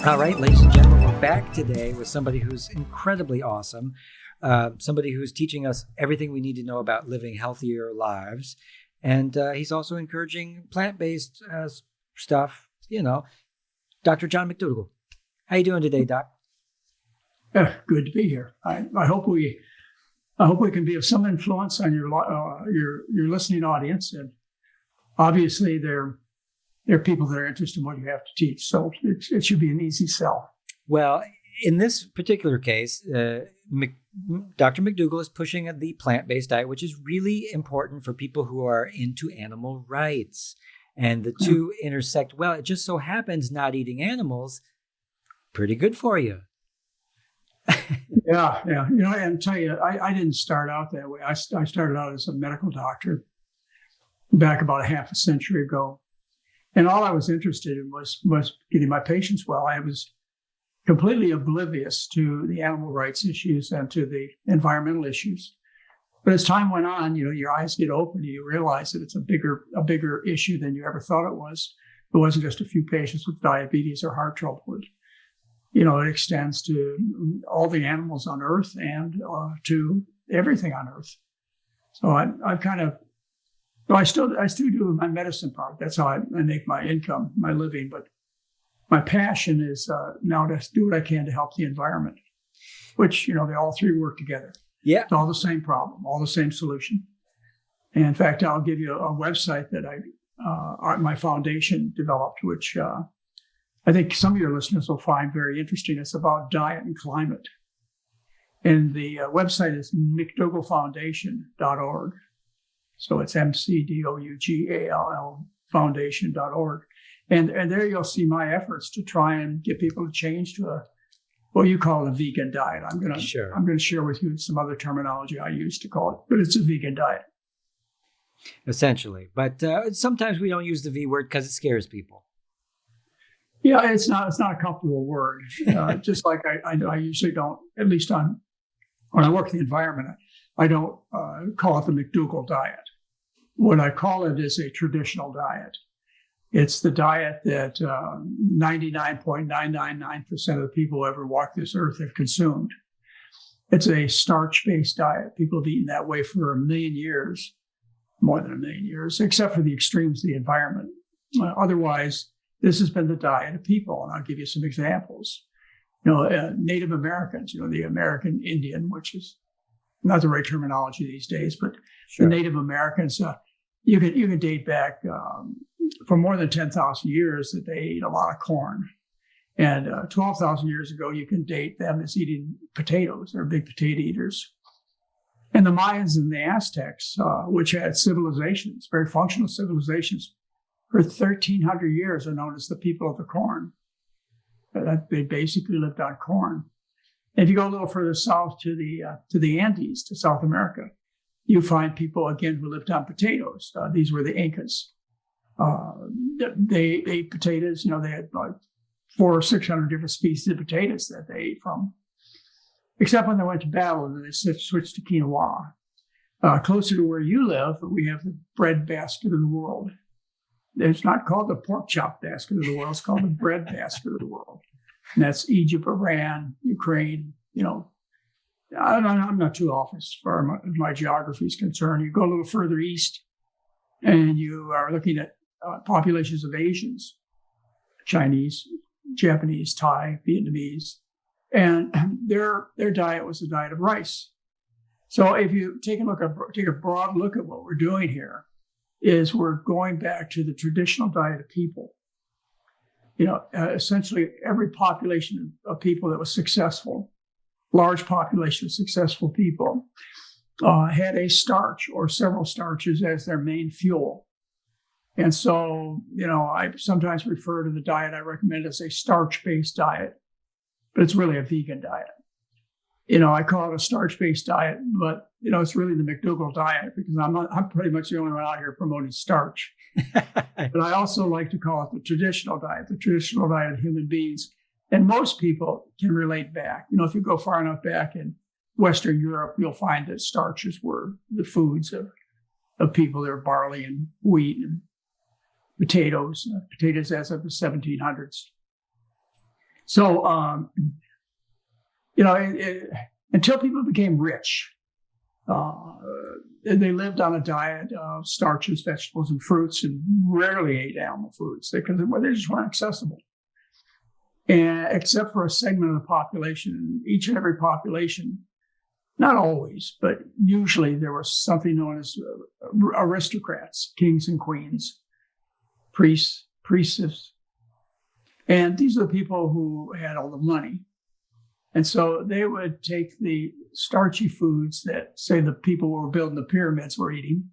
All right, ladies and gentlemen, we're back today with somebody who's incredibly awesome, somebody who's teaching us everything we need to know about living healthier lives. And he's also encouraging plant-based stuff, Dr. John McDougall. How you doing today, Doc? Good to be here. I hope we can be of some influence on your listening audience, and obviously there are people that are interested in what you have to teach, so it should be an easy sell. Well, in this particular case, Dr. McDougall is pushing the plant-based diet, which is really important for people who are into animal rights, and the two intersect. Well, it just so happens not eating animals pretty good for you. Yeah. And tell you, I didn't start out that way. I started out as a medical doctor back about a half a century ago. And all I was interested in was getting my patients well. I was completely oblivious to the animal rights issues and to the environmental issues. But as time went on, your eyes get open and you realize that it's a bigger issue than you ever thought it was. It wasn't just a few patients with diabetes or heart trouble. It extends to all the animals on Earth and to everything on Earth. So I still do my medicine part. That's how I make my income, my living. But my passion is now to do what I can to help the environment, which, they all three work together. Yeah. It's all the same problem, all the same solution. And in fact, I'll give you a website that my foundation developed, which I think some of your listeners will find very interesting. It's about diet and climate. And the website is McDougallFoundation.org. So it's McDougal Foundation.org. And there you'll see my efforts to try and get people to change to what you call a vegan diet. I'm going to share with you some other terminology I used to call it, but it's a vegan diet. Essentially. But sometimes we don't use the V word because it scares people. Yeah, it's not a comfortable word. Just like I usually don't, at least when I work in the environment, I don't call it the McDougall diet. What I call it is a traditional diet. It's the diet that 99.999% of the people who ever walk this earth have consumed. It's a starch-based diet. People have eaten that way for a million years, more than a million years, except for the extremes of the environment. Otherwise, this has been the diet of people, and I'll give you some examples. Native Americans, the American Indian, which is not the right terminology these days, but sure. The Native Americans, you can date back for more than 10,000 years that they ate a lot of corn. And 12,000 years ago, you can date them as eating potatoes. They're big potato eaters. And the Mayans and the Aztecs, which had civilizations, very functional civilizations, for 1,300 years are known as the people of the corn. They basically lived on corn. And if you go a little further south to the Andes, to South America, you find people, again, who lived on potatoes. These were the Incas. They ate potatoes. They had like 400 or 600 different species of potatoes that they ate from, except when they went to battle and then they switched to quinoa. Closer to where you live, we have the bread basket of the world. It's not called the pork chop basket of the world. It's called the bread basket of the world. And that's Egypt, Iran, Ukraine. I'm not too off as far as my geography is concerned. You go a little further east, and you are looking at populations of Asians, Chinese, Japanese, Thai, Vietnamese, and their diet was a diet of rice. So if you take a broad look at what we're doing here, is we're going back to the traditional diet of people. Essentially every population of people that was successful, large population of successful people, had a starch or several starches as their main fuel. And so, I sometimes refer to the diet I recommend as a starch-based diet, but it's really a vegan diet. I call it a starch-based diet, but it's really the McDougall diet because I'm pretty much the only one out here promoting starch. But I also like to call it the traditional diet of human beings. And most people can relate back. If you go far enough back in Western Europe, you'll find that starches were the foods of people. There were barley and wheat and potatoes as of the 1700s. So, until people became rich, they lived on a diet of starches, vegetables, and fruits, and rarely ate animal foods because they just weren't accessible. And except for a segment of the population, each and every population, not always, but usually there was something known as aristocrats, kings and queens, priests, priestesses. And these are the people who had all the money. And so they would take the starchy foods that, say, the people who were building the pyramids were eating,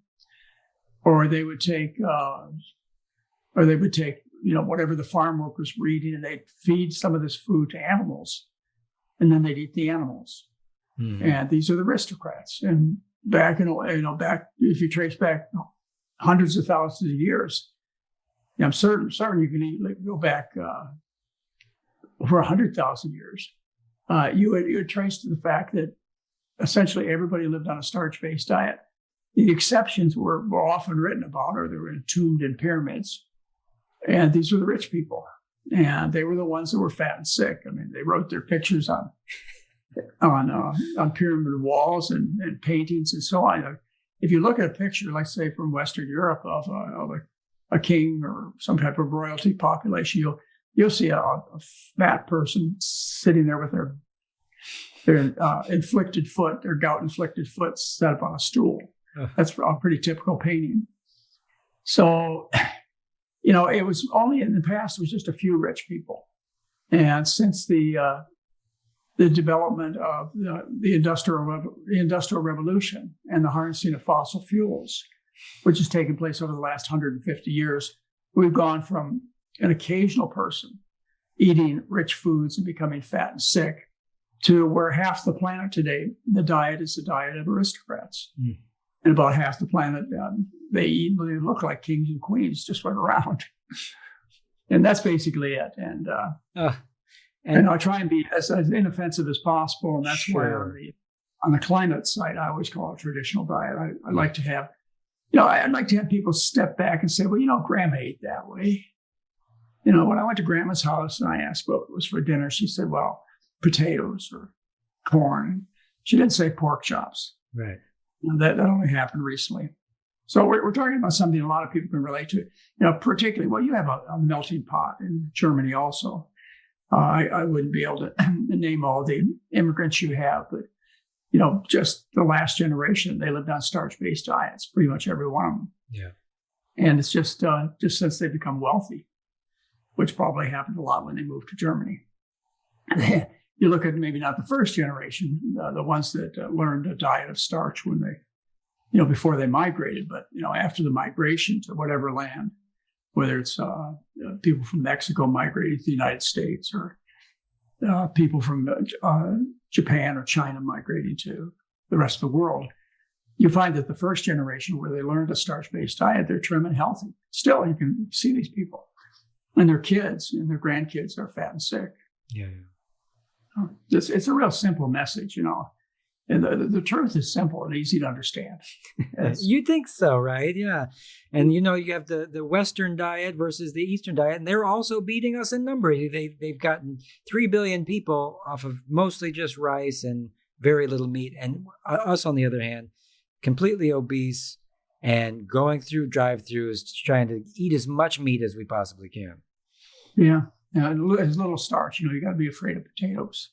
or they would take, whatever the farm workers were eating, and they'd feed some of this food to animals, and then they'd eat the animals. Mm-hmm. And these are the aristocrats. And back if you trace back hundreds of thousands of years, I'm certain you can go back over 100,000 years. You would trace to the fact that essentially everybody lived on a starch-based diet. The exceptions were often written about, or they were entombed in pyramids. And these were the rich people. And they were the ones that were fat and sick. I mean, they wrote their pictures on pyramid walls and paintings and so on. If you look at a picture, like say from Western Europe of a king or some type of royalty population, you'll see a fat person sitting there with their inflicted foot, their gout-inflicted foot set up on a stool. That's a pretty typical painting. So, it was only in the past, it was just a few rich people. And since the development of the industrial revolution and the harnessing of fossil fuels, which has taken place over the last 150 years, we've gone from an occasional person eating rich foods and becoming fat and sick to where half the planet today, the diet is the diet of aristocrats. Mm. And about half the planet, they look like kings and queens, just went around. And that's basically it. And I try and be as inoffensive as possible. And that's sure. why on the climate side, I always call it traditional diet. I like to have, I'd like to have people step back and say, well, Grandma ate that way. When I went to Grandma's house and I asked what was for dinner, she said, well, potatoes or corn. She didn't say pork chops. Right. That only happened recently. So we're talking about something a lot of people can relate to, particularly, you have a melting pot in Germany also. I wouldn't be able to name all the immigrants you have, but, just the last generation, they lived on starch-based diets, pretty much every one of them. Yeah. And it's just since they become wealthy, which probably happened a lot when they moved to Germany. You look at maybe not the first generation, the ones that learned a diet of starch when they, before they migrated, but, after the migration to whatever land, whether it's people from Mexico migrating to the United States or people from Japan or China migrating to the rest of the world, you find that the first generation where they learned a starch-based diet, they're trim and healthy. Still, you can see these people. And their kids and their grandkids are fat and sick. Yeah. It's a real simple message, And the truth is simple and easy to understand. You think so, right? Yeah. And, you have the Western diet versus the Eastern diet, and they're also beating us in numbers. They've gotten 3 billion people off of mostly just rice and very little meat. And us, on the other hand, completely obese and going through drive-thrus, trying to eat as much meat as we possibly can. Yeah. As little starch, you got to be afraid of potatoes.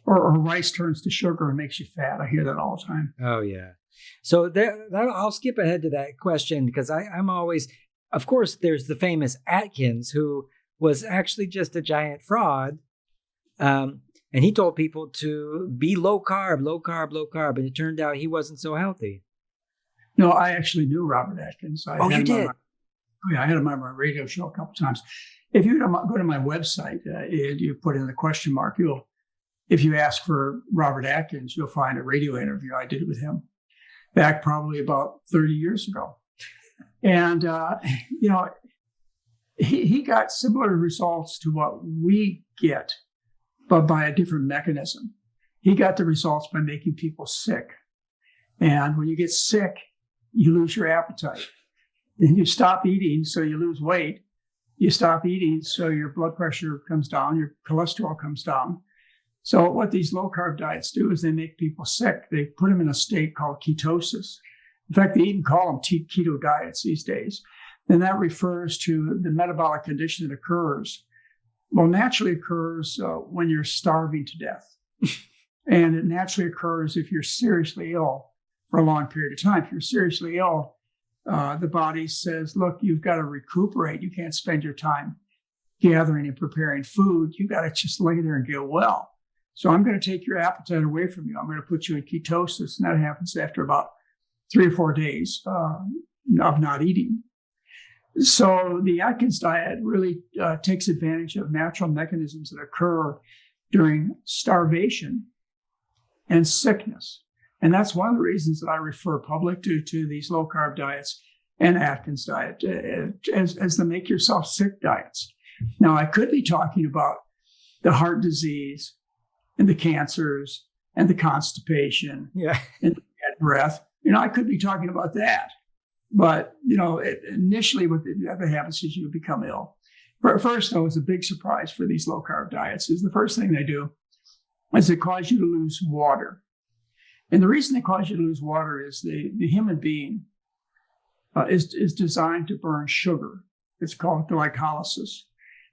Or rice turns to sugar and makes you fat. I hear that all the time. Oh, yeah. So I'll skip ahead to that question because I'm always, of course, there's the famous Atkins, who was actually just a giant fraud. And he told people to be low carb. And it turned out he wasn't so healthy. No, I actually knew Robert Atkins. You did? I had him on my radio show a couple of times. If you go to my website, you put in the question mark, if you ask for Robert Atkins, you'll find a radio interview I did with him back probably about 30 years ago. And, he got similar results to what we get, but by a different mechanism. He got the results by making people sick. And when you get sick, you lose your appetite. Then you stop eating, so you lose weight. You stop eating, so your blood pressure comes down, your cholesterol comes down. So what these low-carb diets do is they make people sick. They put them in a state called ketosis. In fact, they even call them keto diets these days. And that refers to the metabolic condition that occurs. Well, naturally occurs when you're starving to death. And it naturally occurs if you're seriously ill for a long period of time. If you're seriously ill, the body says, look, you've got to recuperate. You can't spend your time gathering and preparing food. You got to just lay there and get well. So I'm going to take your appetite away from you. I'm going to put you in ketosis. And that happens after about 3 or 4 days of not eating. So the Atkins diet really takes advantage of natural mechanisms that occur during starvation and sickness. And that's one of the reasons that I refer public to these low-carb diets and Atkins diet as the make yourself sick diets. Now, I could be talking about the heart disease and the cancers and the constipation and the bad breath. I could be talking about that. But, initially what happens is you become ill. First, though, it's a big surprise for these low-carb diets is the first thing they do is they cause you to lose water. And the reason they cause you to lose water is the human being is designed to burn sugar. It's called glycolysis.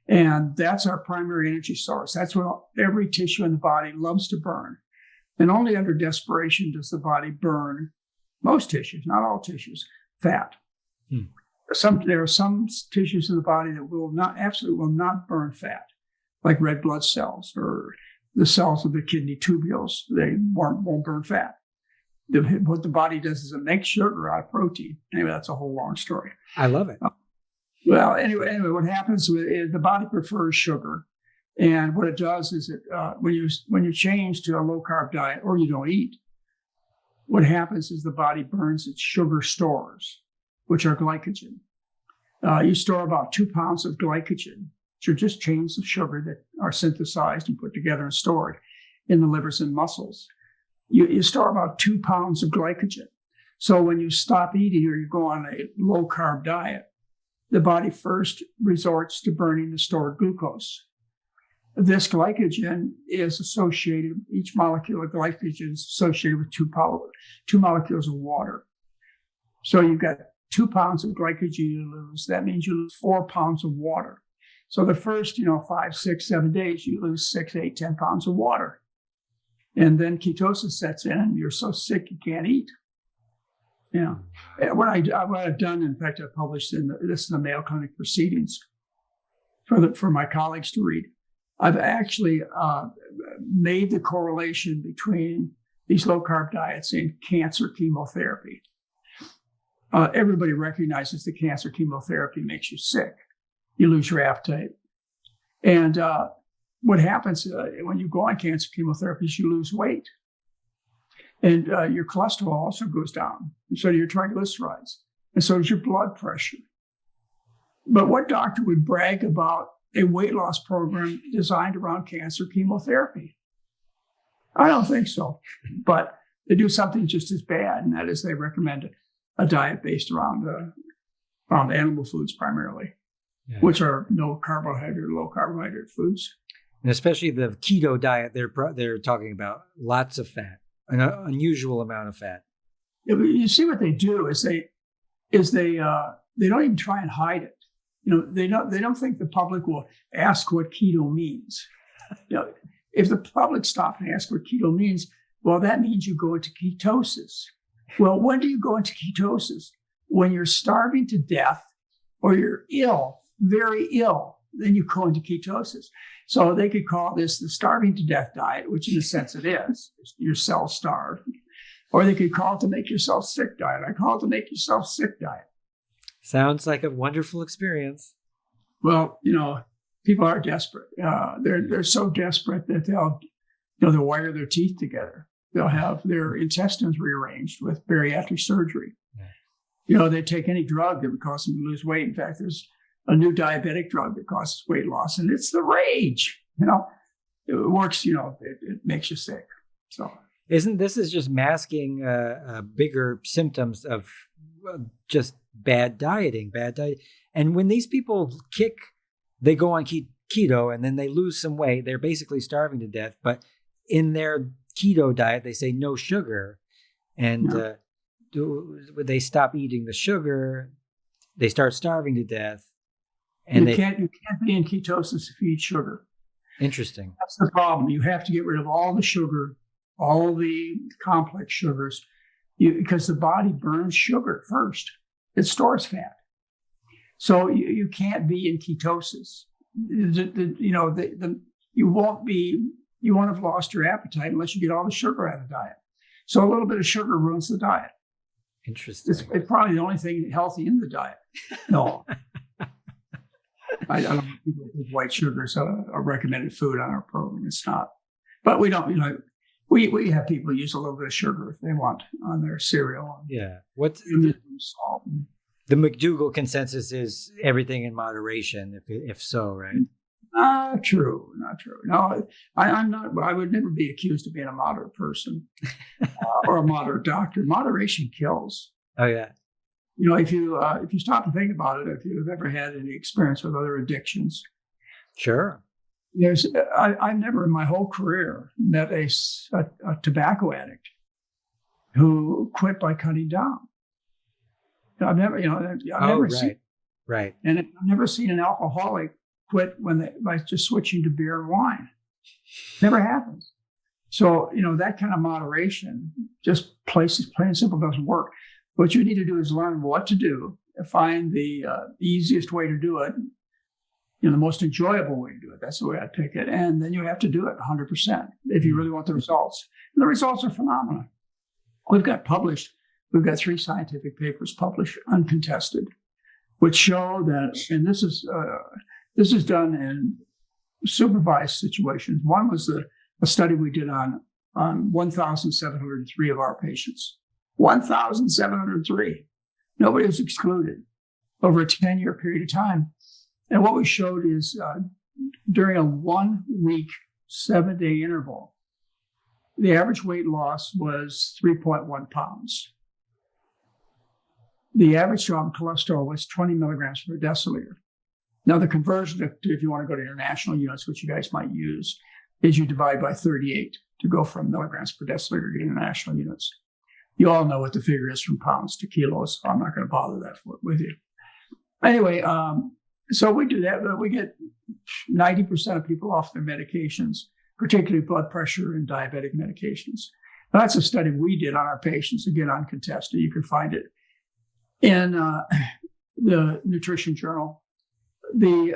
And that's our primary energy source. That's what every tissue in the body loves to burn. And only under desperation does the body burn most tissues, not all tissues, fat. There are some tissues in the body that absolutely will not burn fat, like red blood cells or the cells of the kidney tubules. They won't burn fat. What the body does is it makes sugar out of protein. Anyway, that's a whole long story. I love it. Well, anyway, what happens is the body prefers sugar. And what it does is when you change to a low-carb diet or you don't eat, what happens is the body burns its sugar stores, which are glycogen. You store about 2 pounds of glycogen, which are just chains of sugar that are synthesized and put together and stored in the livers and muscles. You store about 2 pounds of glycogen. So when you stop eating or you go on a low-carb diet, the body first resorts to burning the stored glucose. This glycogen is associated, each molecule of glycogen is associated with two molecules of water. So you've got 2 pounds of glycogen you lose. That means you lose 4 pounds of water. So the first, 5, 6, 7 days, you lose 6, 8, 10 pounds of water. And then ketosis sets in and you're so sick you can't eat. What I've done, in fact, I published this in the Mayo Clinic Proceedings for my colleagues to read. I've actually made the correlation between these low-carb diets and cancer chemotherapy. Everybody recognizes that cancer chemotherapy makes you sick. You lose your appetite. And what happens when you go on cancer chemotherapy is you lose weight. And your cholesterol also goes down. And so do your triglycerides. And so does your blood pressure. But what doctor would brag about a weight loss program designed around cancer chemotherapy? I don't think so. But they do something just as bad, and that is they recommend a diet based around animal foods primarily, which are no carbohydrate, low carbohydrate foods. And especially the keto diet, they're talking about lots of fat, an unusual amount of fat. You see what they do is they don't even try and hide it. They don't think the public will ask what keto means. If the public stop and ask what keto means, well, that means you go into ketosis. Well, when do you go into ketosis? When you're starving to death or you're ill, very ill, then you go into ketosis. So they could call this the starving to death diet, which in a sense it is. Your cells starve. Or they could call it the make yourself sick diet. I call it the make yourself sick diet. Sounds like a wonderful experience. Well, people are desperate. They're so desperate that they'll wire their teeth together. They'll have their intestines rearranged with bariatric surgery. Yeah. They take any drug that would cause them to lose weight. In fact, there's a new diabetic drug that causes weight loss, and it's the rage. It works. It makes you sick. So this is just masking bigger symptoms of just bad dieting. And when these people they go on keto and then they lose some weight, they're basically starving to death. But in their keto diet, they say no sugar. And when they stop eating the sugar, they start starving to death. And you can't be in ketosis if you eat sugar. Interesting. That's the problem. You have to get rid of all the sugar, all the complex sugars, because the body burns sugar first. It stores fat. So you can't be in ketosis. You won't have lost your appetite unless you get all the sugar out of the diet. So a little bit of sugar ruins the diet. Interesting. It's probably the only thing healthy in the diet. No. I don't know if people think white sugar is a recommended food on our program. It's not. But we don't, we have people use a little bit of sugar if they want on their cereal. Yeah. What's salt? The McDougall consensus is everything in moderation, if so, right? Not true. No, I'm not. I would never be accused of being a moderate person or a moderate doctor. Moderation kills. Oh yeah. If you stop and think about it, if you've ever had any experience with other addictions, sure. I've never in my whole career met a tobacco addict who quit by cutting down. I've never seen. Right. And I've never seen an alcoholic quit by just switching to beer and wine. Never happens. So, that kind of moderation, just plain and simple, doesn't work. What you need to do is learn what to do, find the easiest way to do it, the most enjoyable way to do it. That's the way I pick it. And then you have to do it 100% if you really want the results. And the results are phenomenal. We've got 3 scientific papers published, uncontested, which show that, and this is done in supervised situations. One was a study we did on 1,703 of our patients. 1,703. Nobody was excluded over a 10-year period of time. And what we showed is during a 1-week, 7-day interval, the average weight loss was 3.1 pounds. The average drop in cholesterol was 20 milligrams per deciliter. Now, the conversion, if you want to go to international units, which you guys might use, is you divide by 38 to go from milligrams per deciliter to international units. You all know what the figure is from pounds to kilos, so I'm not going to bother that with you. Anyway, so we do that, but we get 90% of people off their medications, particularly blood pressure and diabetic medications. Now, that's a study we did on our patients, again, uncontested. You can find it in the Nutrition Journal. The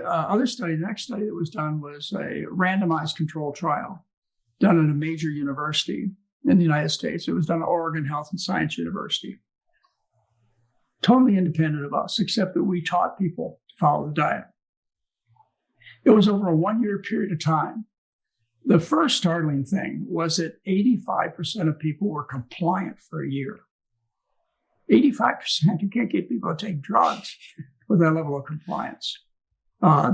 next study that was done was a randomized controlled trial done at a major university in the United States. It was done at Oregon Health and Science University. Totally independent of us, except that we taught people to follow the diet. It was over a 1-year period of time. The first startling thing was that 85% of people were compliant for a year. 85%, you can't get people to take drugs with that level of compliance.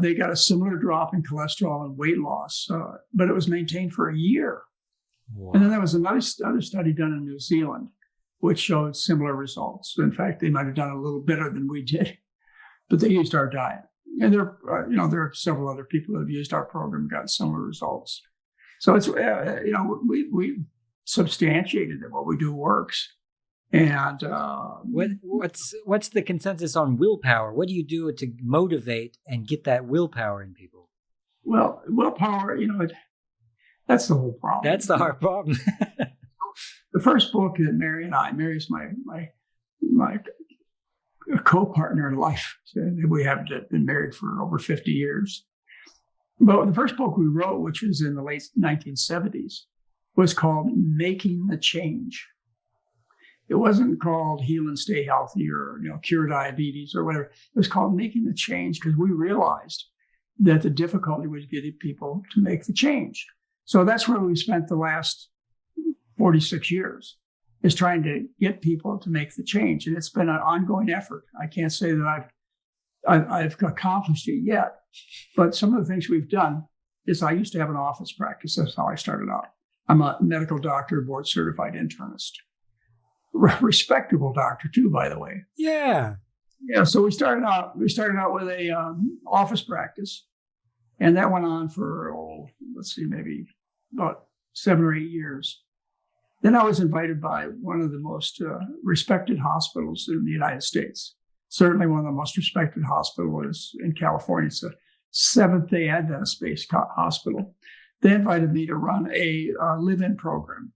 They got a similar drop in cholesterol and weight loss, but it was maintained for a year. Wow. And then there was another study done in New Zealand, which showed similar results. In fact, they might have done a little better than we did, but they used our diet. And there are several other people that have used our program and got similar results. So it's, we substantiated that what we do works. And what's the consensus on willpower? What do you do to motivate and get that willpower in people? Well, willpower, that's the whole problem. That's the hard problem. The first book that Mary's my co-partner in life. We have been married for over 50 years. But the first book we wrote, which was in the late 1970s, was called Making the Change. It wasn't called Heal and Stay Healthy or Cure Diabetes or whatever. It was called Making the Change because we realized that the difficulty was getting people to make the change. So that's where we spent the last 46 years, is trying to get people to make the change. And it's been an ongoing effort. I can't say that I've accomplished it yet, but some of the things we've done is I used to have an office practice. That's how I started out. I'm a medical doctor, board certified internist. Respectable doctor too, by the way. Yeah. Yeah, so we started out with a office practice, and that went on for maybe about 7 or 8 years. Then I was invited by one of the most respected hospitals in the United States, certainly one of the most respected hospitals in California. It's a Seventh-day Adventist-based hospital. They invited me to run a live-in program.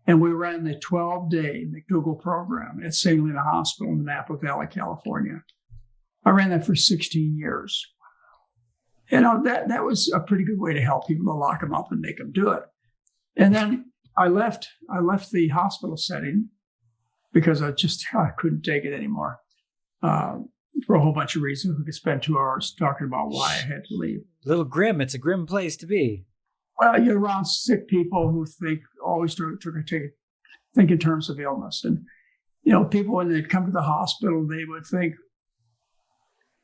And we ran the 12-day McDougall Program at St. Helena Hospital in Napa Valley, California. I ran that for 16 years. That was a pretty good way to help people, to lock them up and make them do it. And then I left the hospital setting because I couldn't take it anymore for a whole bunch of reasons. We could spend 2 hours talking about why I had to leave. A little grim. It's a grim place to be. Well, you're around sick people who always think in terms of illness. And, people, when they come to the hospital, they would think,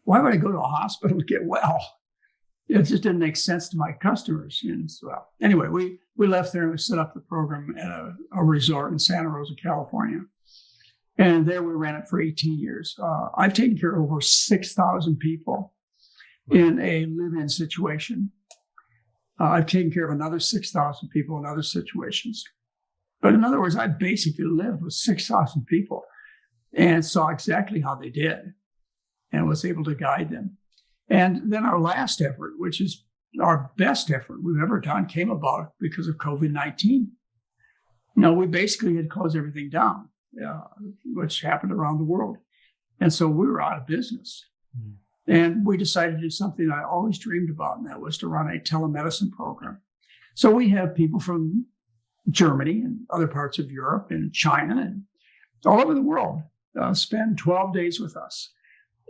why would I go to a hospital to get well? It just didn't make sense to my customers. And so, anyway, we left there and we set up the program at a resort in Santa Rosa, California. And there we ran it for 18 years. I've taken care of over 6,000 people in a live-in situation. I've taken care of another 6,000 people in other situations. But in other words, I basically lived with 6,000 people and saw exactly how they did and was able to guide them. And then our last effort, which is our best effort we've ever done, came about because of COVID-19. We basically had closed everything down, which happened around the world. And so we were out of business. Mm. And we decided to do something I always dreamed about, and that was to run a telemedicine program. So we have people from Germany and other parts of Europe and China and all over the world spend 12 days with us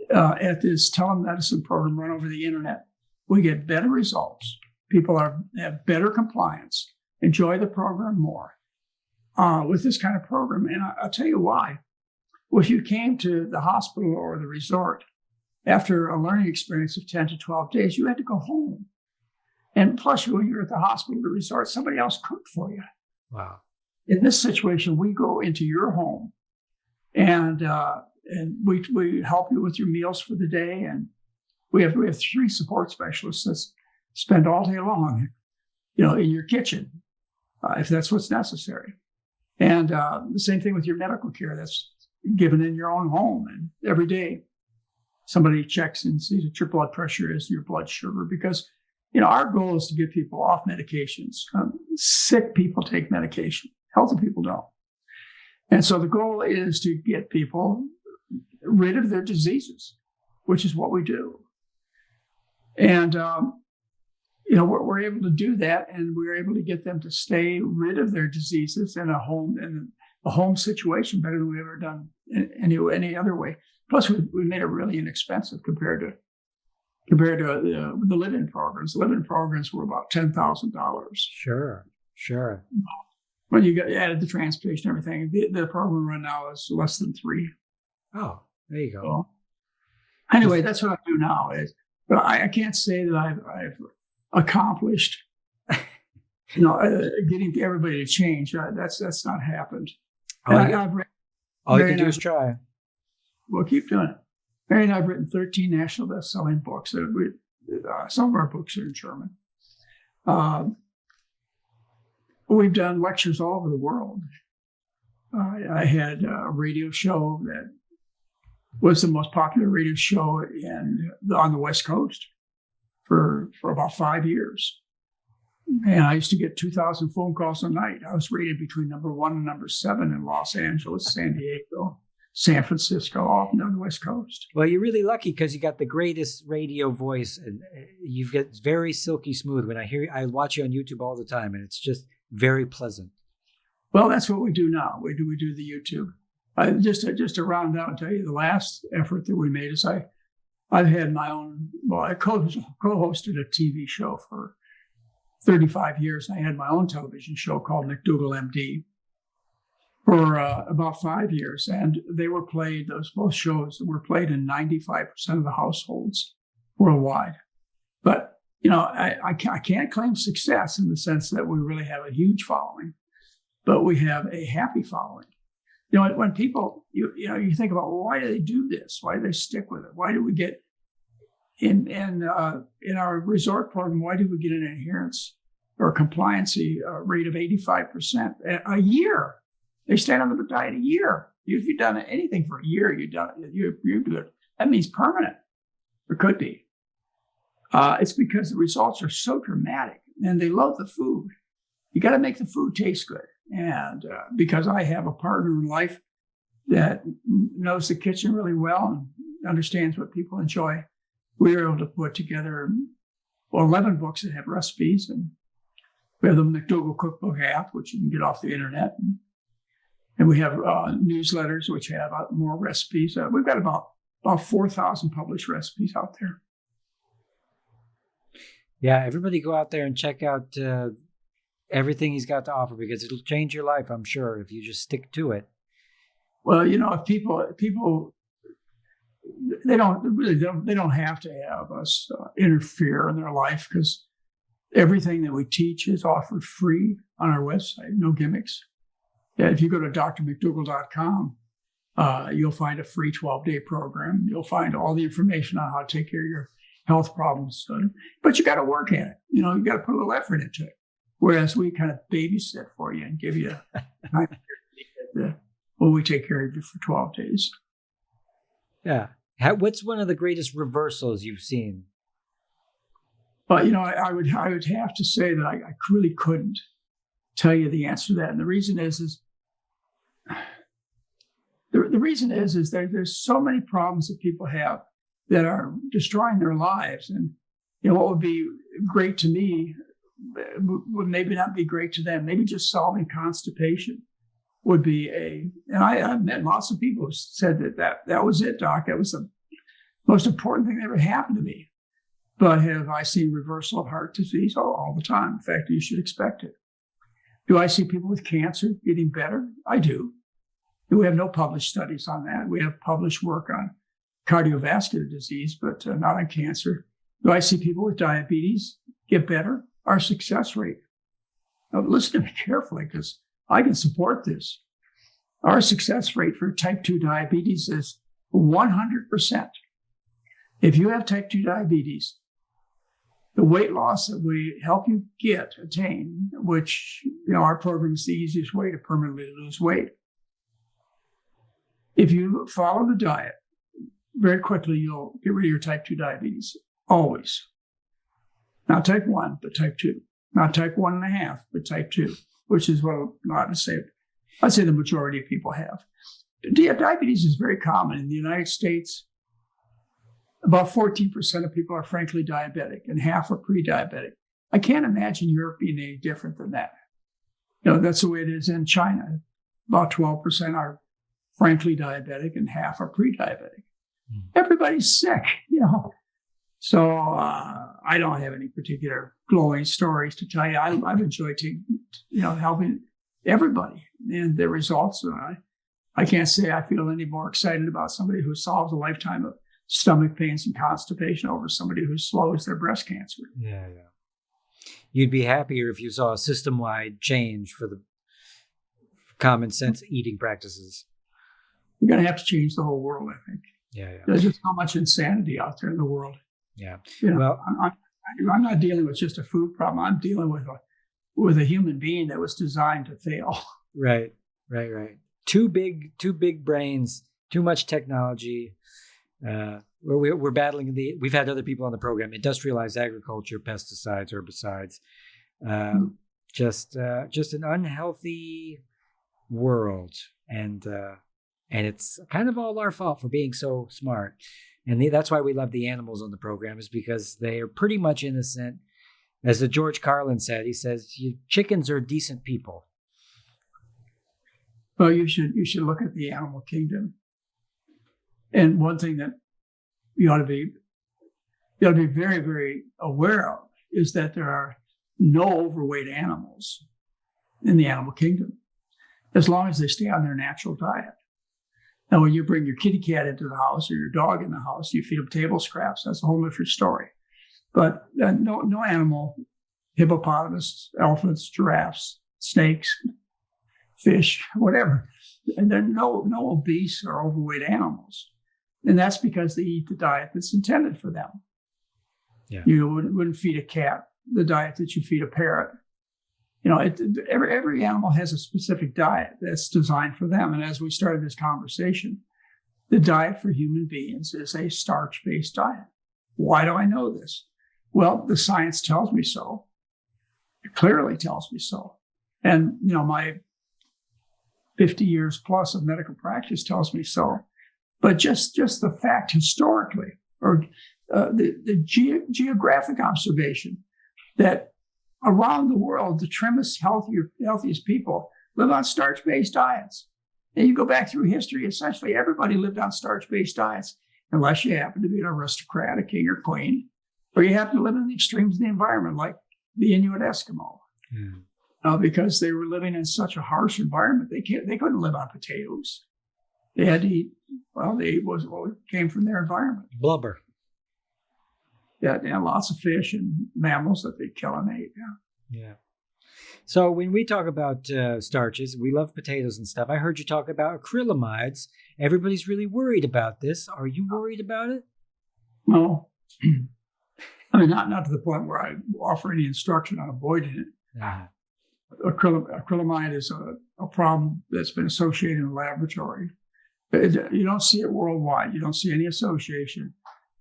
at this telemedicine program run over the internet. We get better results. People have better compliance, enjoy the program more with this kind of program. And I'll tell you why. Well, if you came to the hospital or the resort after a learning experience of 10 to 12 days, you had to go home. And plus, when you're at the hospital or the resort, somebody else cooked for you. Wow. In this situation, we go into your home and we help you with your meals for the day. And we have 3 support specialists that spend all day long, in your kitchen, if that's what's necessary. And the same thing with your medical care that's given in your own home. And every day, somebody checks and sees what your blood pressure is, your blood sugar, because, our goal is to get people off medications. Sick people take medication. Healthy people don't. And so the goal is to get people rid of their diseases, which is what we do. And, we're able to do that, and we're able to get them to stay rid of their diseases in a home situation better than we've ever done any other way. Plus, we made it really inexpensive compared to the live-in programs. The live-in programs were about $10,000. Sure. When you added the transportation and everything, the program right now is less than $3,000. Oh, there you go. So, anyway, that's what I do now. But I can't say that I've accomplished, getting everybody to change. That's not happened. All you can do is try. We'll keep doing it. Mary and I have written 13 national best-selling books. Some of our books are in German. We've done lectures all over the world. I had a radio show that was the most popular radio show on the West Coast for about 5 years. And I used to get 2,000 phone calls a night. I was rated between number 1 and number 7 in Los Angeles, San Diego, San Francisco, all up and down the West Coast. Well, you're really lucky because you got the greatest radio voice, and you've got very silky smooth. When I watch you on YouTube all the time, and it's just very pleasant. Well, that's what we do now. We do the YouTube. Just to round out and tell you, the last effort that we made is I've had my own. Well, I co-hosted a TV show for 35 years. I had my own television show called McDougall MD for about 5 years. And they were played, both shows were played in 95% of the households worldwide. But, I can't claim success in the sense that we really have a huge following, but we have a happy following. when people, you think about, well, why do they do this? Why do they stick with it? Why do we get in our resort program? Why do we get an adherence or compliancy rate of 85% a year? They stand on the diet a year. If you've done anything for a year, you're good. That means permanent, or could be. It's because the results are so dramatic, and they love the food. You got to make the food taste good. And because I have a partner in life that knows the kitchen really well and understands what people enjoy, we were able to put together 11 books that have recipes. And we have the McDougall Cookbook app, which you can get off the internet. And we have newsletters, which have more recipes. We've got about 4,000 published recipes out there. Yeah, everybody go out there and check out everything he's got to offer, because it'll change your life, I'm sure, if you just stick to it. Well, if people they don't have to have us interfere in their life, because everything that we teach is offered free on our website, no gimmicks. Yeah, if you go to drmcdougall.com, you'll find a free 12-day program. You'll find all the information on how to take care of your health problems. But you got to work at it. You got to put a little effort into it. Whereas we kind of babysit for you and give you time when we take care of you for 12 days. Yeah. What's one of the greatest reversals you've seen? But I would have to say that I really couldn't tell you the answer to that. And the reason is there's so many problems that people have that are destroying their lives. And what would be great to me would maybe not be great to them. Maybe just solving constipation would be and I've met lots of people who said that was it, doc. That was the most important thing that ever happened to me. But have I seen reversal of heart disease? Oh, all the time. In fact, you should expect it. Do I see people with cancer getting better? I do. We have no published studies on that. We have published work on cardiovascular disease, but not on cancer. Do I see people with diabetes get better? Our success rate. Now, listen to me carefully, because I can support this. Our success rate for type 2 diabetes is 100%. If you have type 2 diabetes, the weight loss that we help you attain, which, our program is the easiest way to permanently lose weight. If you follow the diet, very quickly, you'll get rid of your type 2 diabetes. Always. Not type 1, but type 2. Not type 1.5, but type 2, which is what I'd say the majority of people have. Diabetes is very common in the United States. About 14% of people are frankly diabetic, and half are pre-diabetic. I can't imagine Europe being any different than that. That's the way it is in China. About 12% are frankly diabetic, and half are pre-diabetic. Everybody's sick, So I don't have any particular glowing stories to tell you. I've enjoyed helping everybody, and the results. I can't say I feel any more excited about somebody who solves a lifetime of stomach pains and constipation over somebody who slows their breast cancer. Yeah. You'd be happier if you saw a system-wide change for the common sense eating practices. You're going to have to change the whole world, I think. Yeah. There's just so much insanity out there in the world. Yeah. Well, I'm not dealing with just a food problem. I'm dealing with a human being that was designed to fail. Right. Too big brains, too much technology. We're battling we've had other people on the program, industrialized agriculture, pesticides, herbicides, just an unhealthy world. And it's kind of all our fault for being so smart. And that's why we love the animals on the program, is because they are pretty much innocent. As the George Carlin said, he says, chickens are decent people. Well, you should look at the animal kingdom. And one thing that you ought to be very, very aware of is that there are no overweight animals in the animal kingdom, as long as they stay on their natural diet. Now, when you bring your kitty cat into the house or your dog in the house, you feed them table scraps. That's a whole different story. But no animal, hippopotamus, elephants, giraffes, snakes, fish, whatever, And there are no obese or overweight animals. And that's because they eat the diet that's intended for them. Yeah. You wouldn't feed a cat the diet that you feed a parrot. Every animal has a specific diet that's designed for them. And as we started this conversation, the diet for human beings is a starch-based diet. Why do I know this? Well, the science tells me so. It clearly tells me so. And, my 50 years plus of medical practice tells me so. But just the fact historically, or the geographic observation that around the world, the trimmest, healthiest people live on starch-based diets. And you go back through history, essentially everybody lived on starch-based diets, unless you happen to be an aristocrat, a king or queen, or you happen to live in the extremes of the environment, like the Inuit Eskimo. Because they were living in such a harsh environment, they couldn't live on potatoes. They had to eat, they ate what came from their environment. Blubber. Yeah, lots of fish and mammals that they kill and ate. Yeah. So when we talk about starches, we love potatoes and stuff. I heard you talk about acrylamides. Everybody's really worried about this. Are you worried about it? No. I mean, not to the point where I offer any instruction on avoiding it. Uh-huh. Acrylamide is a problem that's been associated in the laboratory. You don't see it worldwide. You don't see any association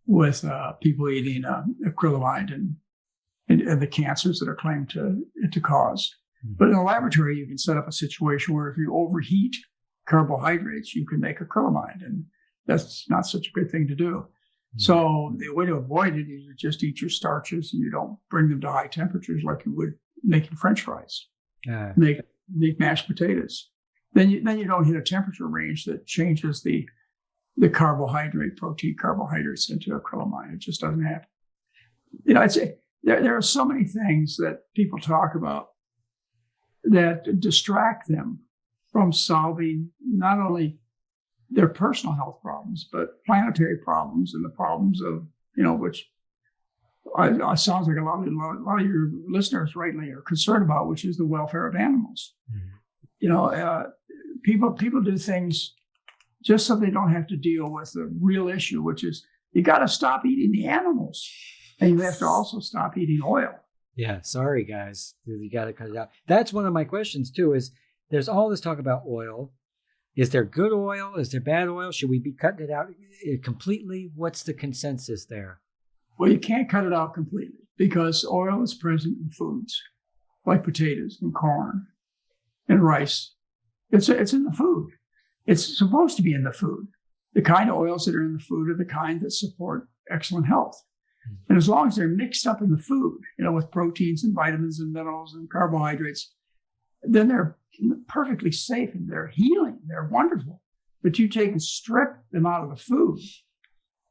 with people eating acrylamide and the cancers that are claimed to cause. Mm-hmm. But in the laboratory, you can set up a situation where if you overheat carbohydrates, you can make acrylamide, and that's not such a good thing to do. Mm-hmm. So the way to avoid it is you just eat your starches and you don't bring them to high temperatures like you would making French fries, make mashed potatoes. Then you don't hit a temperature range that changes the protein carbohydrates into acrylamide. It just doesn't happen. There are so many things that people talk about that distract them from solving not only their personal health problems, but planetary problems and the problems of, which sounds like a lot of your listeners rightly are concerned about, which is the welfare of animals. Mm-hmm. People do things just so they don't have to deal with the real issue, which is you got to stop eating the animals, and you have to also stop eating oil. Yeah, sorry guys, you got to cut it out. That's one of my questions too. Is there's all this talk about oil? Is there good oil? Is there bad oil? Should we be cutting it out completely? What's the consensus there? Well, you can't cut it out completely because oil is present in foods like potatoes and corn and rice. It's in the food. It's supposed to be in the food. The kind of oils that are in the food are the kind that support excellent health. Mm-hmm. And as long as they're mixed up in the food, with proteins and vitamins and minerals and carbohydrates, then they're perfectly safe and they're healing. They're wonderful. But you take and strip them out of the food,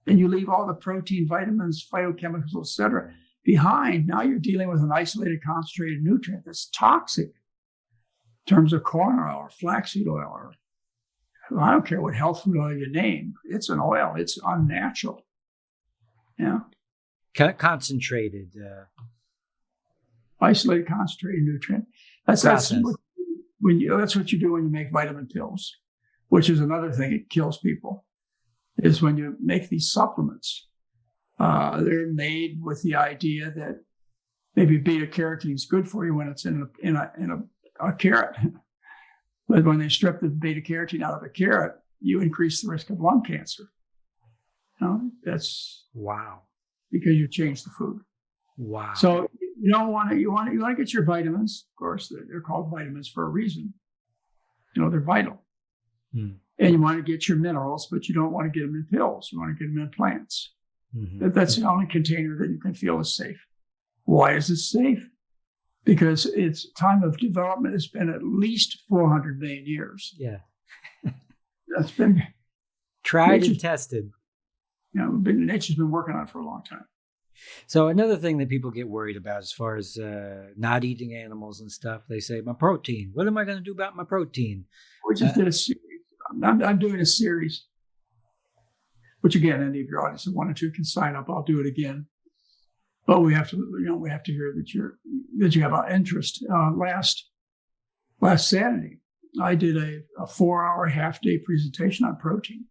and you leave all the protein, vitamins, phytochemicals, et cetera, behind. Now you're dealing with an isolated, concentrated nutrient that's toxic in terms of corn oil or flaxseed oil, or I don't care what health food oil you name. It's an oil. It's unnatural. Yeah. Concentrated. Isolated, concentrated nutrient. That's what you do when you make vitamin pills, which is another thing that kills people. Is when you make these supplements, they're made with the idea that maybe beta carotene is good for you when it's in a carrot, but when they strip the beta carotene out of a carrot, you increase the risk of lung cancer. That's wow, because you change the food. Wow. So you don't want to. You want to get your vitamins. Of course, they're called vitamins for a reason. They're vital. Hmm. And you want to get your minerals, but you don't want to get them in pills. You want to get them in plants. Mm-hmm. That's the only container that you can feel is safe. Why is it safe? Because its time of development has been at least 400 million years. Yeah. That's been tried and tested. Nature's been working on it for a long time. So another thing that people get worried about as far as not eating animals and stuff, they say, my protein. What am I going to do about my protein? We just did a series. I'm doing a series, which again, any of your audience that wanted to can sign up. I'll do it again. But we have to hear that you have an interest. Last Saturday, I did a 4-hour half-day presentation on protein.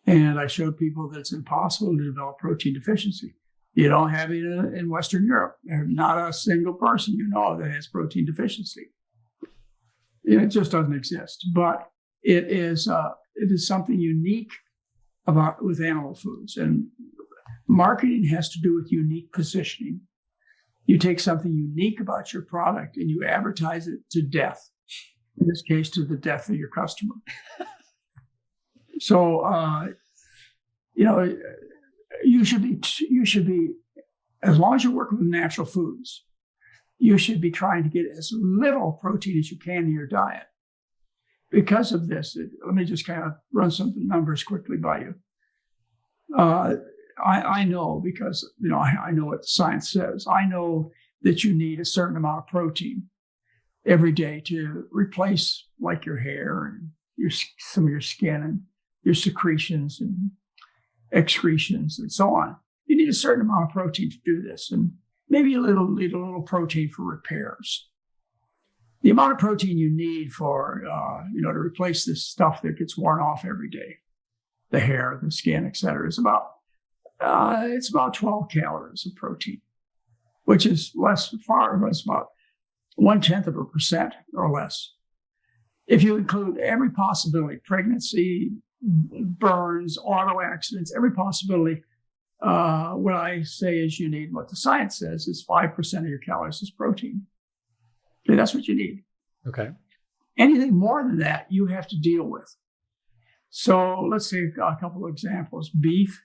And I showed people that it's impossible to develop protein deficiency. You don't have it in Western Europe. There's not a single person you know that has protein deficiency. It just doesn't exist. But it is something unique with animal foods. And marketing has to do with unique positioning. You take something unique about your product and you advertise it to death. In this case, to the death of your customer. So, you should be, as long as you're working with natural foods, you should be trying to get as little protein as you can in your diet. Because of this, let me just kind of run some numbers quickly by you. I know because, I know what the science says. I know that you need a certain amount of protein every day to replace like your hair and some of your skin and your secretions and excretions and so on. You need a certain amount of protein to do this, and maybe need a little protein for repairs. The amount of protein you need for to replace this stuff that gets worn off every day, the hair, the skin, et cetera, is about 12 calories of protein, which is it's about 0.1% or less. If you include every possibility, pregnancy, burns, auto accidents, every possibility, what I say is you need, what the science says is 5% of your calories is protein. Okay, that's what you need. Okay. Anything more than that, you have to deal with. So let's say a couple of examples. Beef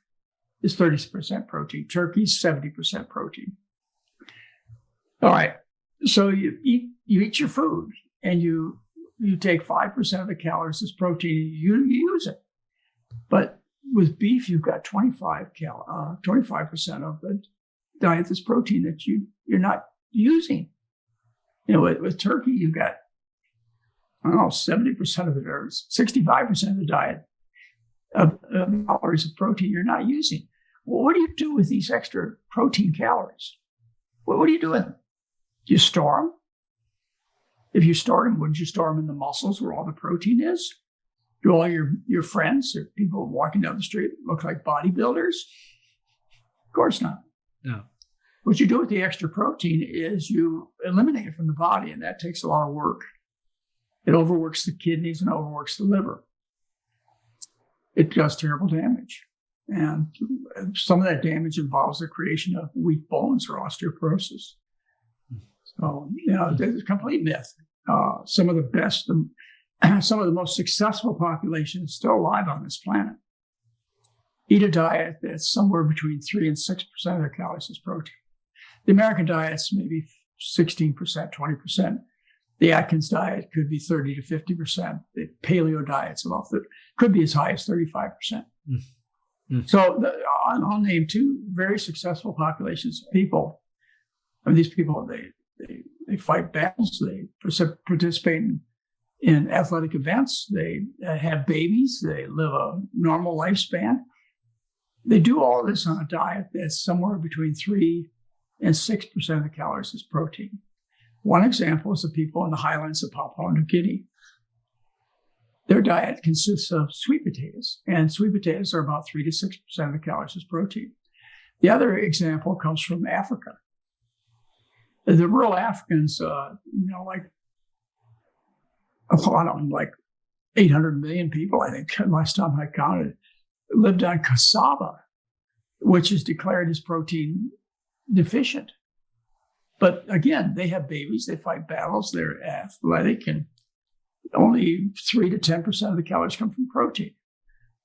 is 30% protein. Turkey is 70% protein. All right. So you eat your food and you take 5% of the calories as protein and you use it. But with beef, you've got 25% of the diet that's protein that you're not using. With turkey, you've got, 70% of it or 65% of the diet of calories of protein you're not using. Well, what do you do with these extra protein calories? What do you do with them? Do you store them? If you store them, wouldn't you store them in the muscles where all the protein is? Do all your friends or people walking down the street look like bodybuilders? Of course not. No. What you do with the extra protein is you eliminate it from the body, and that takes a lot of work. It overworks the kidneys and overworks the liver. It does terrible damage. And some of that damage involves the creation of weak bones or osteoporosis. So, it's a complete myth. Some of the most successful populations still alive on this planet eat a diet that's somewhere between 3 and 6% of their calories is protein. The American diet's maybe 16%, 20%. The Atkins diet could be 30 to 50%. The paleo diet's could be as high as 35%. So I'll name two very successful populations of people. These people, they fight battles. They participate in athletic events. They have babies. They live a normal lifespan. They do all this on a diet that's somewhere between 3 and 6% of the calories is protein. One example is the people in the highlands of Papua New Guinea. Their diet consists of sweet potatoes, and sweet potatoes are about 3 to 6% of the calories is protein. The other example comes from Africa. The rural Africans, like 800 million people, I think, last time I counted, lived on cassava, which is declared as protein deficient. But again, they have babies, they fight battles, they're athletic, and only 3 to 10% of the calories come from protein.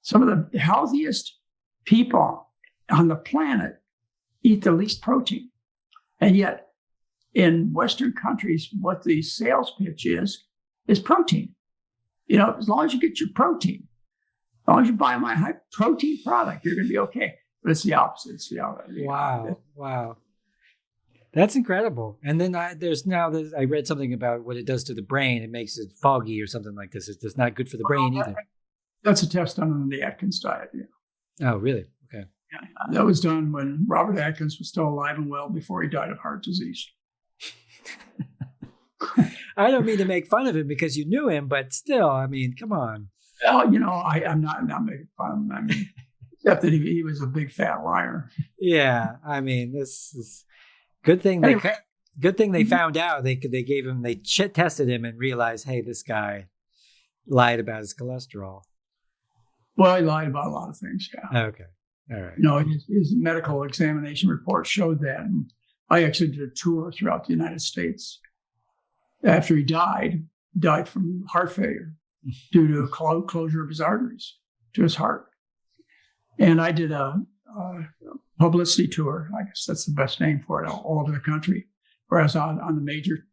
Some of the healthiest people on the planet eat the least protein. And yet, in Western countries, what the sales pitch is protein. As long as you get your protein, as long as you buy my high protein product, you're going to be okay. But it's the opposite. Wow. That's incredible. And then I read something about what it does to the brain. It makes it foggy or something like this. It's just not good for the brain either. That's a test done on the Atkins diet. Yeah. Oh, really? Okay. Yeah, that was done when Robert Atkins was still alive and well before he died of heart disease. I don't mean to make fun of him because you knew him, but still, I mean, come on. Well, I'm not making fun of him. I mean, except that he was a big fat liar. Yeah, I mean, this is good thing Anyway. good thing they found out. They tested him and realized, hey, this guy lied about his cholesterol. Well, he lied about a lot of things. Yeah. Okay, all right. His medical examination report showed that. And I actually did a tour throughout the United States. After he died from heart failure due to closure of his arteries to his heart. And I did a publicity tour. I guess that's the best name for it, all over the country, where I was on the major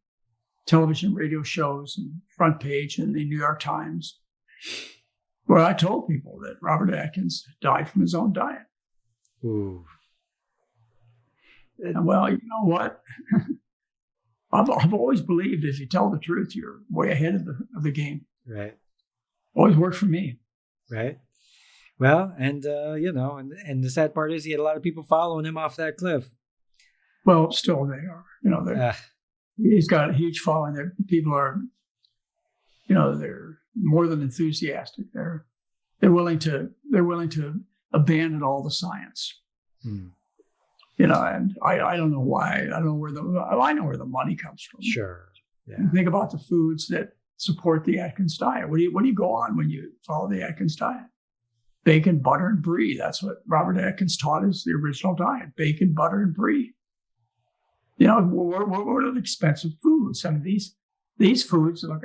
television, radio shows and front page in the New York Times, where I told people that Robert Atkins died from his own diet. Ooh. And well, you know what? I've always believed if you tell the truth, you're way ahead of the game. Right. Always worked for me. Right. Well, and and the sad part is he had a lot of people following him off that cliff. Well, still they are. He's got a huge following. There, people are, they're more than enthusiastic. They're willing to abandon all the science. And I don't know why. I don't know I know where the money comes from. Sure. Yeah. Think about the foods that support the Atkins diet. What do you go on when you follow the Atkins diet? Bacon, butter, and brie. That's what Robert Atkins taught as the original diet. Bacon, butter, and brie. What are the expensive foods? I mean, these foods, look,